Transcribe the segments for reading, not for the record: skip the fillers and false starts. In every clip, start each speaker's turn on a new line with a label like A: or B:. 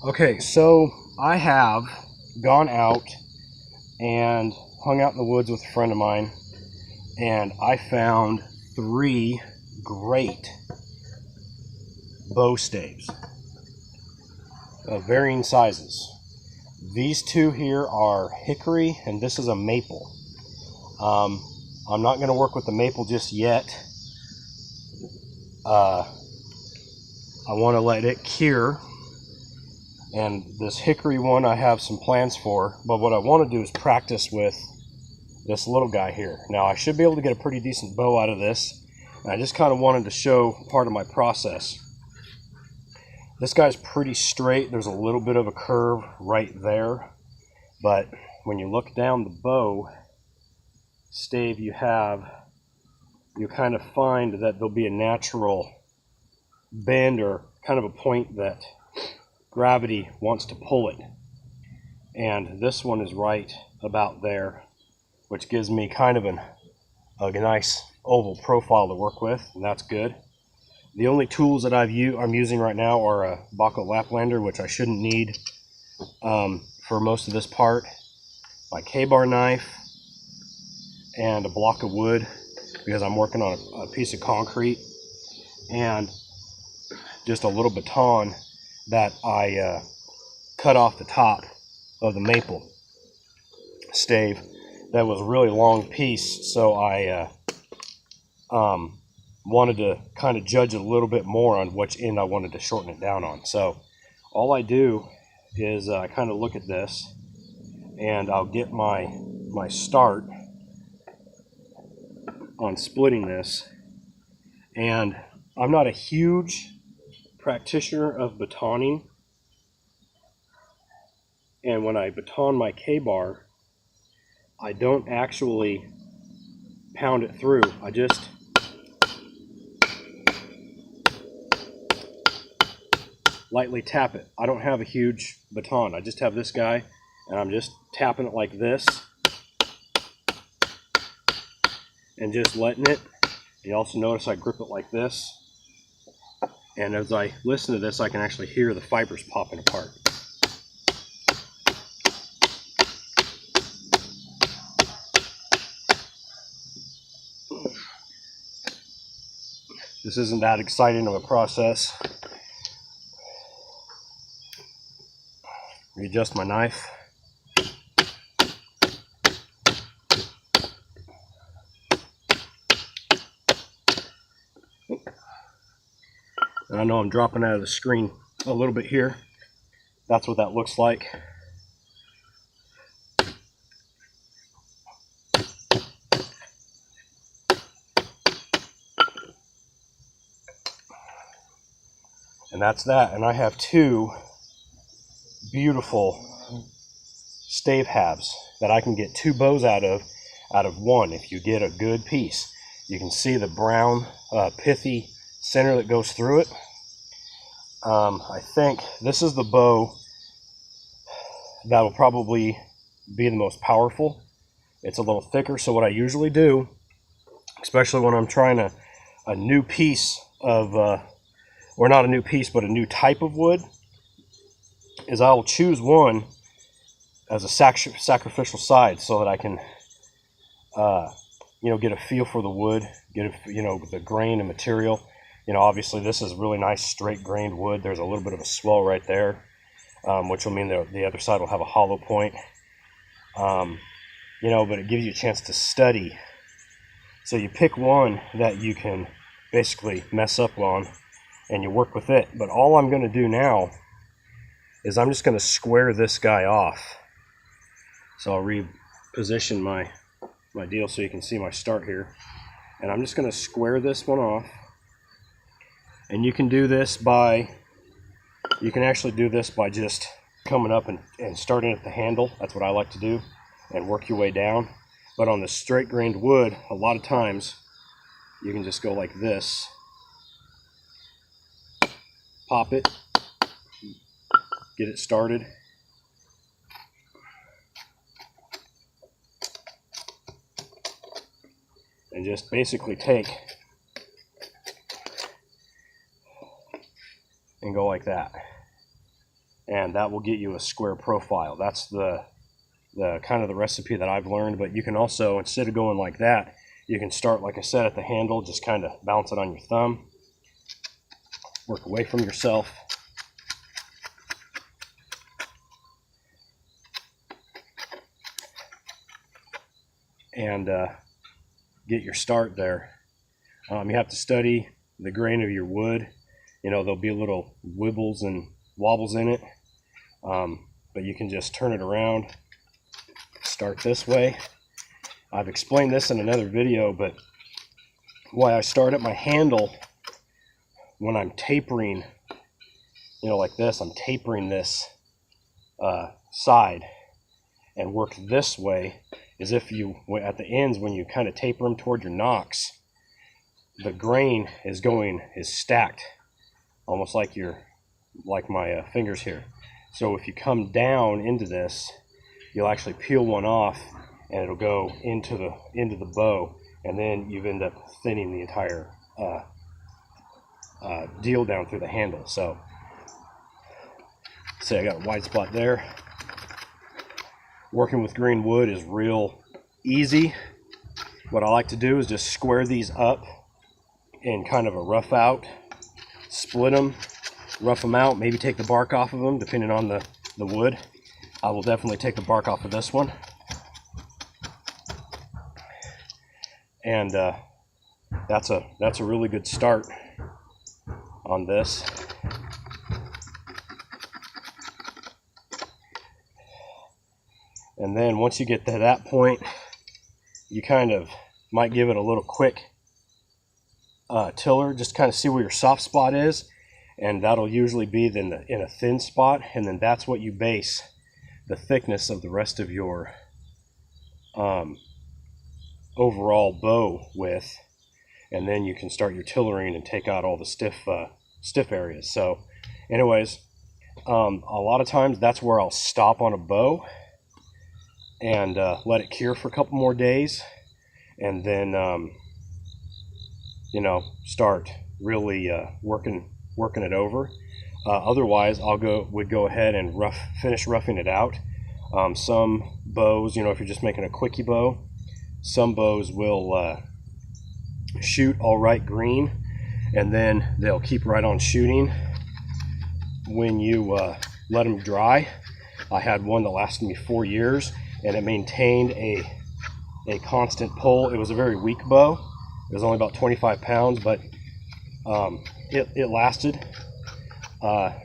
A: Okay, so I have gone out and hung out in the woods with a friend of mine, and I found 3 great bow staves of varying sizes. These 2 here are hickory, and this is a maple. I'm not going to work with the maple just yet. I want to let it cure. And this hickory one I have some plans for, but what I want to do is practice with this little guy here. Now I should be able to get a pretty decent bow out of this, and I just kind of wanted to show part of my process. This guy's pretty straight. There's a little bit of a curve right there, but when you look down the bow stave you kind of find that there'll be a natural bend or kind of a point that gravity wants to pull it, and this one is right about there, which gives me kind of a nice oval profile to work with, and that's good. The only tools that I'm using right now are a bow.Warm Laplander, which I shouldn't need for most of this part, my K-bar knife, and a block of wood because I'm working on a piece of concrete, and just a little baton that I cut off the top of the maple stave. That was a really long piece, so I wanted to kind of judge a little bit more on which end I wanted to shorten it down on. So all I do is I kind of look at this, and I'll get my start on splitting this. And I'm not a huge practitioner of batoning, and when I baton my K-bar, I don't actually pound it through. I just lightly tap it. I don't have a huge baton. I just have this guy, and I'm just tapping it like this and just letting it. You also notice I grip it like this, and as I listen to this I can actually hear the fibers popping apart. This isn't that exciting of a process. Readjust my knife. And I know I'm dropping out of the screen a little bit here. That's what that looks like. And that's that. And I have 2 beautiful stave halves that I can get 2 bows out of one if you get a good piece. You can see the brown pithy center that goes through it. I think this is the bow that will probably be the most powerful. It's a little thicker, so what I usually do, especially when I'm trying a new piece of or not a new piece but a new type of wood, is I will choose one as a sacrificial side so that I can get a feel for the wood, get the grain and material. Obviously this is really nice straight grained wood. There's a little bit of a swell right there, which will mean the other side will have a hollow point. But it gives you a chance to study. So you pick one that you can basically mess up on, and you work with it. But all I'm going to do now is I'm just going to square this guy off. So I'll reposition my deal so you can see my start here. And I'm just going to square this one off. And you can do this you can actually do this by just coming up and starting at the handle. That's what I like to do, and work your way down. But on the straight grained wood, a lot of times you can just go like this, pop it, get it started, and just basically take and go like that. and that will get you a square profile. That's the kind of the recipe that I've learned. But you can also, instead of going like that, you can start, like I said, at the handle, just kind of bounce it on your thumb, work away from yourself, and get your start there. You have to study the grain of your wood. You know, there'll be little wibbles and wobbles in it, but you can just turn it around, start this way. I've explained this in another video, but why I start at my handle when I'm tapering, you know, like this, I'm tapering this side, and work this way, is if you, at the ends, when you kind of taper them toward your nocks, the grain is stacked, almost like my fingers here. So if you come down into this, you'll actually peel one off, and it'll go into the bow, and then you end up thinning the entire deal down through the handle. So, say I got a wide spot there. Working with green wood is real easy. What I like to do is just square these up in kind of a rough out, split them, rough them out, maybe take the bark off of them depending on the wood. I will definitely take the bark off of this one. And that's a really good start on this. And then once you get to that point, you kind of might give it a little quick tiller, just kind of see where your soft spot is, and that'll usually be in a thin spot, and then that's what you base the thickness of the rest of your overall bow with, and then you can start your tillering and take out all the stiff areas. So anyways, a lot of times that's where I'll stop on a bow and let it cure for a couple more days, and then you know, start really working it over. Otherwise, would go ahead and finish roughing it out. Some bows, you know, if you're just making a quickie bow, some bows will shoot all right green, and then they'll keep right on shooting when you let them dry. I had one that lasted me 4 years, and it maintained a constant pull. It was a very weak bow. It was only about 25 pounds, but it lasted.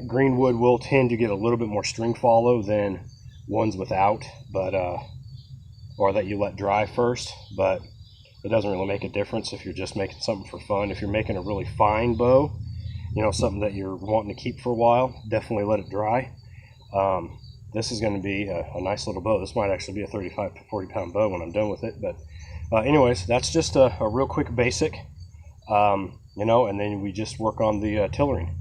A: Green wood will tend to get a little bit more string follow than ones without, but or that you let dry first, but it doesn't really make a difference if you're just making something for fun. If you're making a really fine bow, you know, something that you're wanting to keep for a while, definitely let it dry. This is going to be a nice little bow. This might actually be a 35 to 40 pound bow when I'm done with it. But anyways, that's just a real quick basic, you know, and then we just work on the tillering.